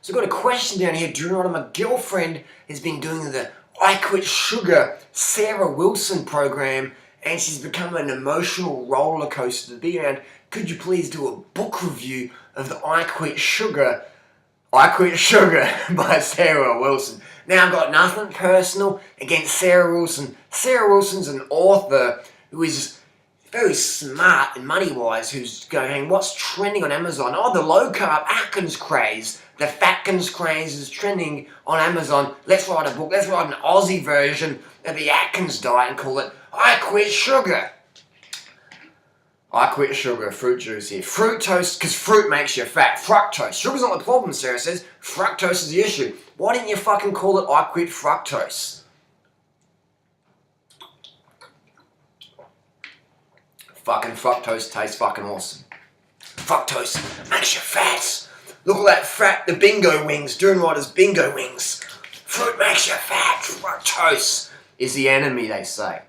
So I've got a question down here. Do you know what? My girlfriend has been doing the I Quit Sugar Sarah Wilson program, and she's become an emotional roller coaster to be around. Could you please do a book review of the I Quit Sugar by Sarah Wilson? Now, I've got nothing personal against Sarah Wilson. Sarah Wilson's an author who is very smart and money-wise, who's going, what's trending on Amazon? Oh, the low-carb Atkins craze. The Fatkins craze is trending on Amazon. Let's write a book. Let's write an Aussie version of the Atkins diet and call it I Quit Sugar. I quit sugar, fruit juice here. Fructose, because fruit makes you fat. Fructose. Sugar's not the problem, Sarah says. Fructose is the issue. Why didn't you fucking call it I Quit Fructose? Fucking fructose tastes fucking awesome. Fructose makes you fat. Look at that fat, the bingo wings. Doing right as bingo wings. Fruit makes you fat. Fructose is the enemy, they say.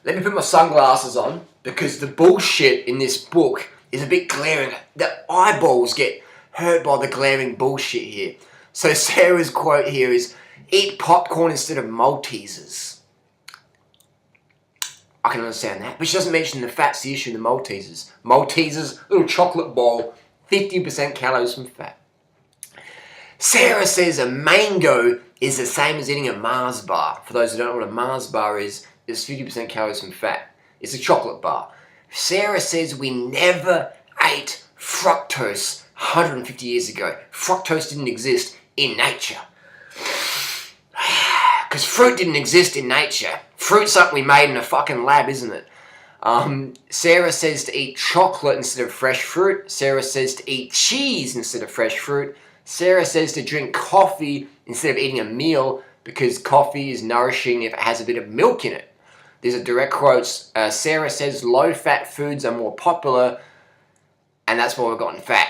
Let me put my sunglasses on, because the bullshit in this book is a bit glaring. The eyeballs get hurt by the glaring bullshit here. So Sarah's quote here is, eat popcorn instead of Maltesers. I can understand that, but she doesn't mention the fat's the issue in the Maltesers. Maltesers, little chocolate ball, 50% calories from fat. Sarah says a mango is the same as eating a Mars bar. For those who don't know what a Mars bar is, it's 50% calories from fat. It's a chocolate bar. Sarah says we never ate fructose 150 years ago. Fructose didn't exist in nature. Because fruit didn't exist in nature. Fruit's something we made in a fucking lab, isn't it? Sarah says to eat chocolate instead of fresh fruit. Sarah says to eat cheese instead of fresh fruit. Sarah says to drink coffee instead of eating a meal, because coffee is nourishing if it has a bit of milk in it. These are direct quotes. Sarah says low-fat foods are more popular, and that's why we've gotten fat.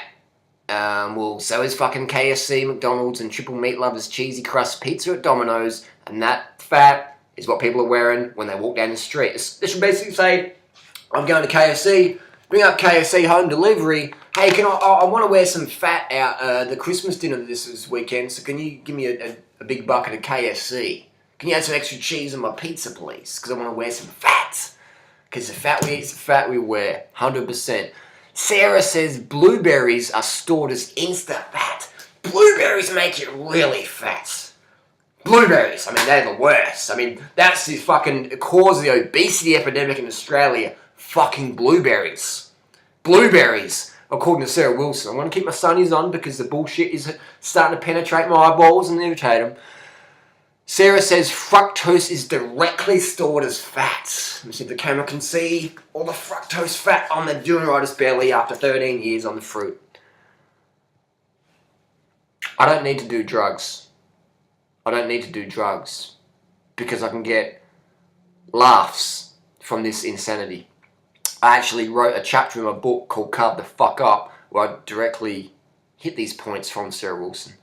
Well, so is fucking KFC, McDonald's, and Triple Meat Lovers cheesy crust pizza at Domino's, and that fat is what people are wearing when they walk down the street. This should basically say, I'm going to KFC, bring up KFC home delivery. Hey, I want to wear some fat out the Christmas dinner this weekend, so can you give me a big bucket of KFC? Can you add some extra cheese on my pizza, please? Because I want to wear some fat. Because the fat we eat is the fat we wear. 100%. Sarah says blueberries are stored as Insta-fat. Blueberries make you really fat. Blueberries, I mean, they're the worst. I mean, that's the fucking cause of the obesity epidemic in Australia. Fucking blueberries. Blueberries, according to Sarah Wilson. I'm going to keep my sunnies on because the bullshit is starting to penetrate my eyeballs and irritate them. Sarah says fructose is directly stored as fat. Let me see if the camera can see all the fructose fat on the Dunitis belly after 13 years on the fruit. I don't need to do drugs. I don't need to do drugs because I can get laughs from this insanity. I actually wrote a chapter in my book called Carb the Fuck Up, where I directly hit these points from Sarah Wilson.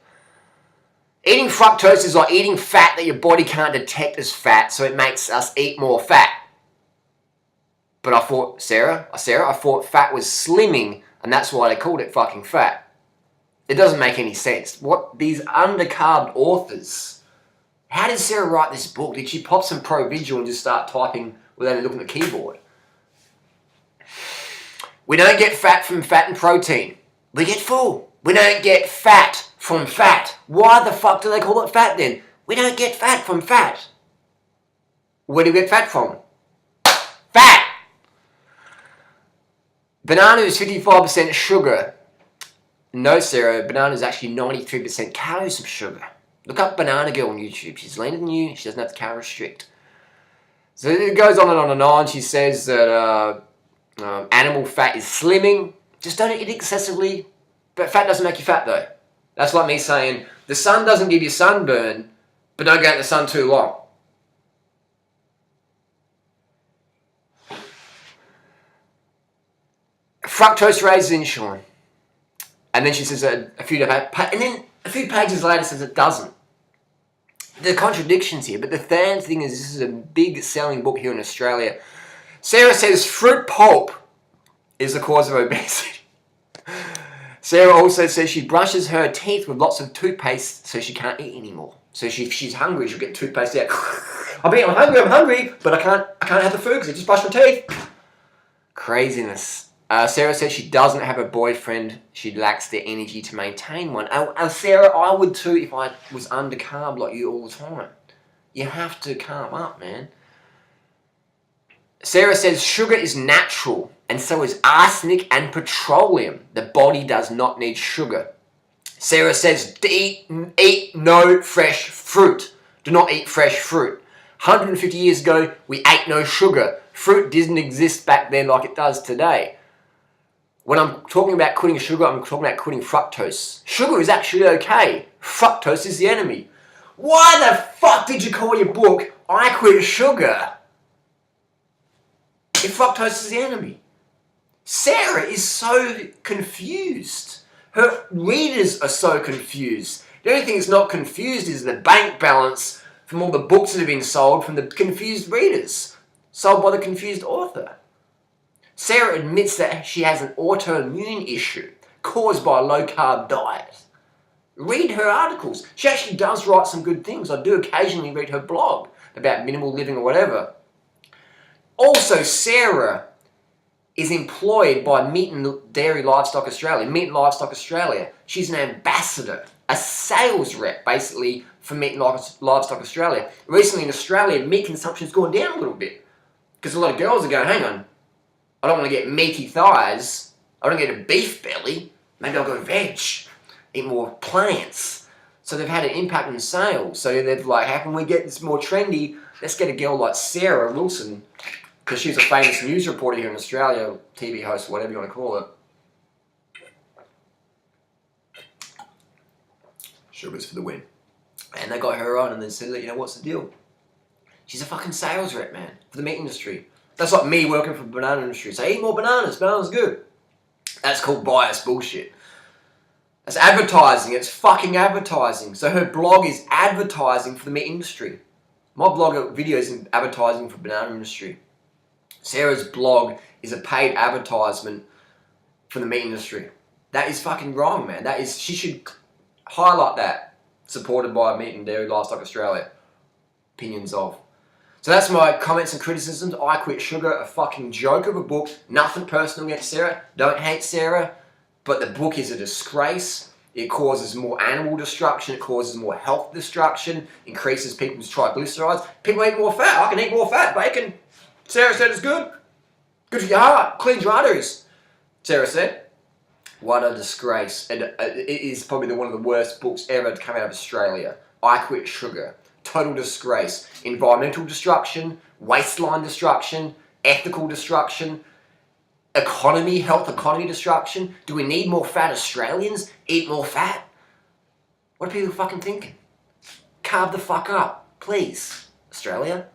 Eating fructose is like eating fat that your body can't detect as fat, so it makes us eat more fat. But I thought, Sarah, I thought fat was slimming, and that's why they called it fucking fat. It doesn't make any sense. What, these undercarbed authors, how did Sarah write this book? Did she pop some Provigil and just start typing without even looking at the keyboard? We don't get fat from fat and protein. We get full. We don't get fat from fat. Why the fuck do they call it fat then? We don't get fat from fat. Where do we get fat from? Fat! Banana is 55% sugar. No, Sarah, banana is actually 93% calories from sugar. Look up Banana Girl on YouTube. She's leaner than you. She doesn't have to calorie restrict. So it goes on and on and on. She says that animal fat is slimming. Just don't eat excessively. But fat doesn't make you fat though. That's like me saying, the sun doesn't give you sunburn, but don't go out in the sun too long. Fructose raises insulin. And then she says a few pages later says it doesn't. There are contradictions here, but the third thing is this is a big selling book here in Australia. Sarah says fruit pulp is the cause of obesity. Sarah also says she brushes her teeth with lots of toothpaste so she can't eat anymore. So if she's hungry, she'll get toothpaste out. I'm hungry, but I can't have the food because I just brushed my teeth. Craziness. Sarah says she doesn't have a boyfriend. She lacks the energy to maintain one. Sarah, I would too if I was under carb like you all the time. You have to carb up, man. Sarah says sugar is natural, and so is arsenic and petroleum. The body does not need sugar. Sarah says eat no fresh fruit. Do not eat fresh fruit. 150 years ago, we ate no sugar. Fruit didn't exist back then like it does today. When I'm talking about quitting sugar, I'm talking about quitting fructose. Sugar is actually okay. Fructose is the enemy. Why the fuck did you call your book, I Quit Sugar? If fructose is the enemy. Sarah is so confused. Her readers are so confused. The only thing that's not confused is the bank balance from all the books that have been sold from the confused readers, sold by the confused author. Sarah admits that she has an autoimmune issue caused by a low-carb diet. Read her articles. She actually does write some good things. I do occasionally read her blog about minimal living or whatever. Also, Sarah is employed by Meat and Dairy Livestock Australia. Meat and Livestock Australia. She's an ambassador, a sales rep, basically, for Meat and Livestock Australia. Recently in Australia, meat consumption's gone down a little bit. Because a lot of girls are going, hang on, I don't want to get meaty thighs. I don't get a beef belly. Maybe I'll go veg. Eat more plants. So they've had an impact on sales. So they've like, how can we get this more trendy? Let's get a girl like Sarah Wilson, because she's a famous news reporter here in Australia, TV host, whatever you want to call it. Sugars for the win. And they got her on and then said, you know, what's the deal? She's a fucking sales rep, man, for the meat industry. That's like me working for the banana industry. So eat more bananas, bananas good. That's called bias bullshit. That's advertising, it's fucking advertising. So her blog is advertising for the meat industry. My blog video is advertising for the banana industry. Sarah's blog is a paid advertisement for the meat industry. That is fucking wrong, man. That is, she should highlight that. Supported by Meat and Dairy Livestock Australia. Opinions of. So that's my comments and criticisms. I Quit Sugar, a fucking joke of a book. Nothing personal against Sarah. Don't hate Sarah. But the book is a disgrace. It causes more animal destruction. It causes more health destruction. Increases people's triglycerides. People eat more fat. I can eat more fat. Bacon. Sarah said it's good. Good for your heart. Cleans your arteries. Sarah said. What a disgrace. And it is probably one of the worst books ever to come out of Australia. I Quit Sugar. Total disgrace. Environmental destruction, waistline destruction, ethical destruction, health economy destruction. Do we need more fat Australians? Eat more fat? What are people fucking thinking? Carb the fuck up, please, Australia.